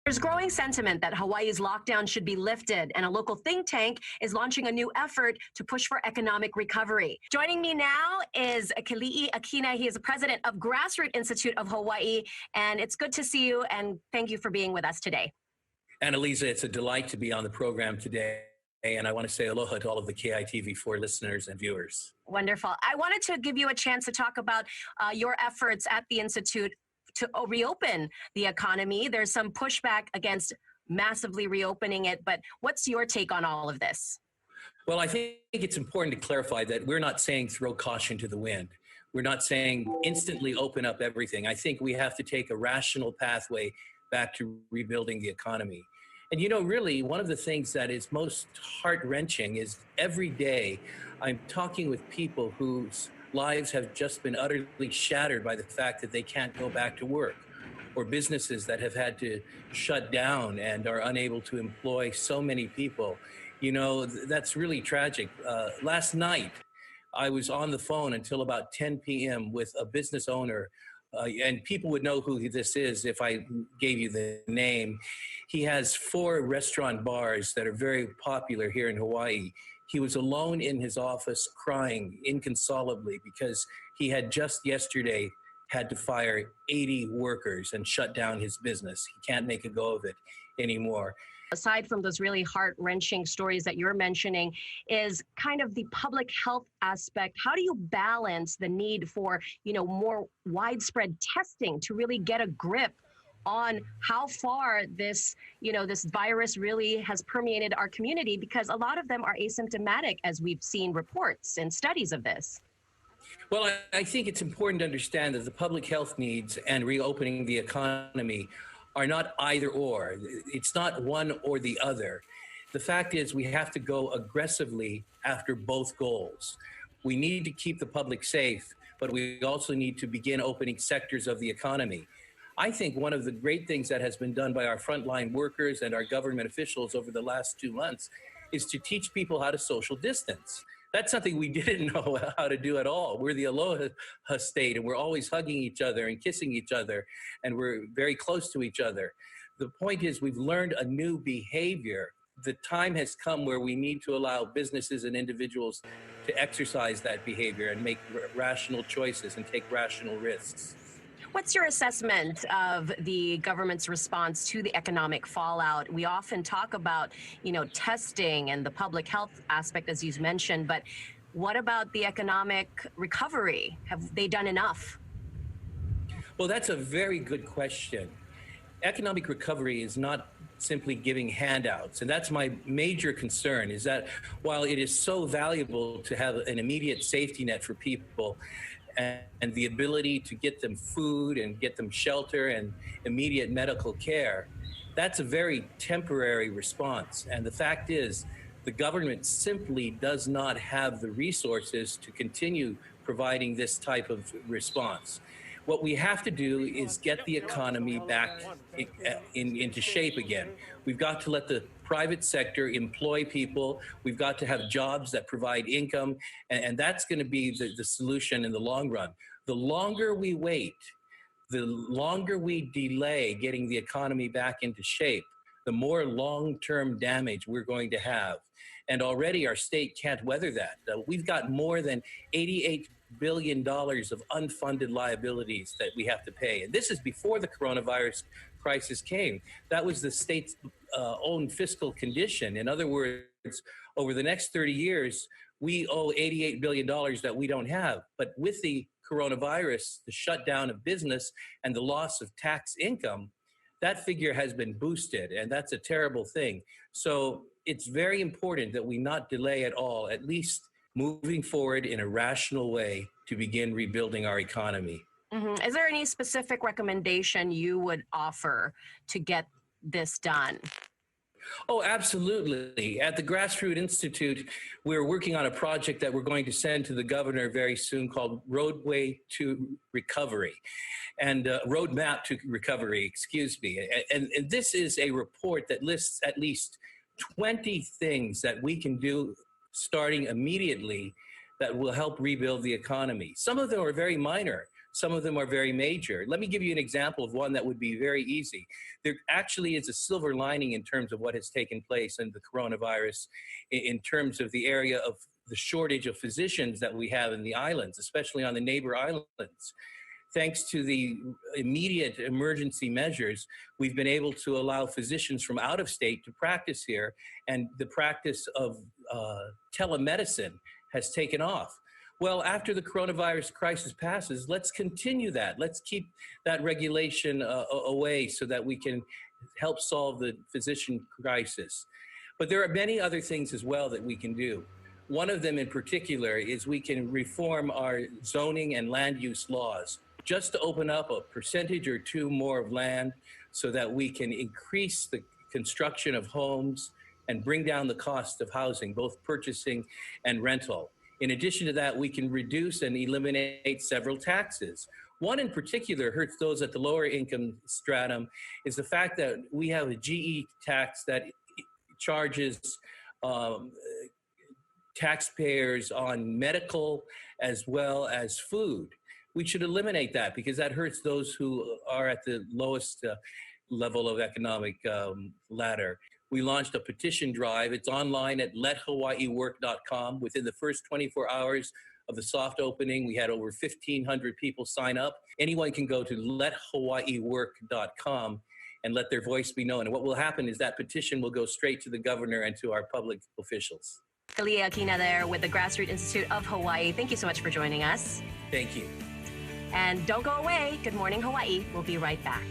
There's growing sentiment that Hawaii's lockdown should be lifted, and a local think tank is launching a new effort to push for economic recovery. Joining me now is Keliʻi Akina. He is the president of Grassroots Institute of Hawaii, and it's good to see you, and thank you for being with us today. Annalisa, it's a delight to be on the program today, and I want to say aloha to all of the KITV4 listeners and viewers. Wonderful. I wanted to give you a chance to talk about your efforts at the Institute to reopen the economy. There's some pushback against massively reopening it, but what's your take on all of this? Well, I think it's important to clarify that we're not saying throw caution to the wind. We're not saying instantly open up everything. I think we have to take a rational pathway back to rebuilding the economy. And you know, really, one of the things that is most heart-wrenching is every day I'm talking with people whose lives have just been utterly shattered by the fact that they can't go back to work, or businesses that have had to shut down and are unable to employ so many people. You know, that's really tragic. Last night, I was on the phone until about 10 p.m. with a business owner, and people would know who this is if I gave you the name. He has 4 restaurant bars that are very popular here in Hawaii. He was alone in his office crying inconsolably because he had just yesterday had to fire 80 workers and shut down his business. He can't make a go of it anymore. Aside from those really heart-wrenching stories that you're mentioning, is kind of the public health aspect. How do you balance the need for, more widespread testing to really get a grip on how far this virus really has permeated our community, because a lot of them are asymptomatic, as we've seen reports and studies of this? Well, I think it's important to understand that the public health needs and reopening the economy are not either or. It's not one or the other. The fact is we have to go aggressively after both goals. We need to keep the public safe, but we also need to begin opening sectors of the economy. I think one of the great things that has been done by our frontline workers and our government officials over the last 2 months is to teach people how to social distance. That's something we didn't know how to do at all. We're the aloha state, and we're always hugging each other and kissing each other, and we're very close to each other. The point is we've learned a new behavior. The time has come where we need to allow businesses and individuals to exercise that behavior and make rational choices and take rational risks. What's your assessment of the government's response to the economic fallout? We often talk about, testing and the public health aspect, as you mentioned, but what about the economic recovery? Have they done enough? Well, that's a very good question. Economic recovery is not simply giving handouts. And that's my major concern, is that while it is so valuable to have an immediate safety net for people, and the ability to get them food and get them shelter and immediate medical care, that's a very temporary response. And the fact is, the government simply does not have the resources to continue providing this type of response. What we have to do is get the economy back into shape again. We've got to let the private sector employ people. We've got to have jobs that provide income, and that's going to be the solution in the long run. The longer we wait, the longer we delay getting the economy back into shape, the more long-term damage we're going to have. And already our state can't weather that. We've got more than $88 billion of unfunded liabilities that we have to pay. And this is before the coronavirus crisis came. That was the state's own fiscal condition. In other words, over the next 30 years, we owe $88 billion that we don't have. But with the coronavirus, the shutdown of business, and the loss of tax income, that figure has been boosted, and that's a terrible thing. So it's very important that we not delay at all, at least moving forward in a rational way to begin rebuilding our economy. Mm-hmm. Is there any specific recommendation you would offer to get this done? Oh, absolutely. At the Grassroots Institute, we're working on a project that we're going to send to the governor very soon called Roadway to Recovery, and Roadmap to Recovery, excuse me. And this is a report that lists at least 20 things that we can do starting immediately that will help rebuild the economy. Some of them are very minor. Some of them are very major. Let me give you an example of one that would be very easy. There actually is a silver lining in terms of what has taken place in the coronavirus, in terms of the area of the shortage of physicians that we have in the islands, especially on the neighbor islands. Thanks to the immediate emergency measures, we've been able to allow physicians from out of state to practice here, and the practice of telemedicine has taken off. Well, after the coronavirus crisis passes, let's continue that. Let's keep that regulation away so that we can help solve the physician crisis. But there are many other things as well that we can do. One of them in particular is we can reform our zoning and land use laws, just to open up a percentage or two more of land so that we can increase the construction of homes and bring down the cost of housing, both purchasing and rental. In addition to that, we can reduce and eliminate several taxes. One in particular hurts those at the lower income stratum is the fact that we have a GE tax that charges taxpayers on medical as well as food. We should eliminate that because that hurts those who are at the lowest level of economic ladder. We launched a petition drive. It's online at lethawaiiwork.com. Within the first 24 hours of the soft opening, we had over 1,500 people sign up. Anyone can go to lethawaiiwork.com and let their voice be known. And what will happen is that petition will go straight to the governor and to our public officials. Keliʻi Akina there with the Grassroots Institute of Hawaii. Thank you so much for joining us. Thank you. And don't go away. Good Morning Hawaii. We'll be right back.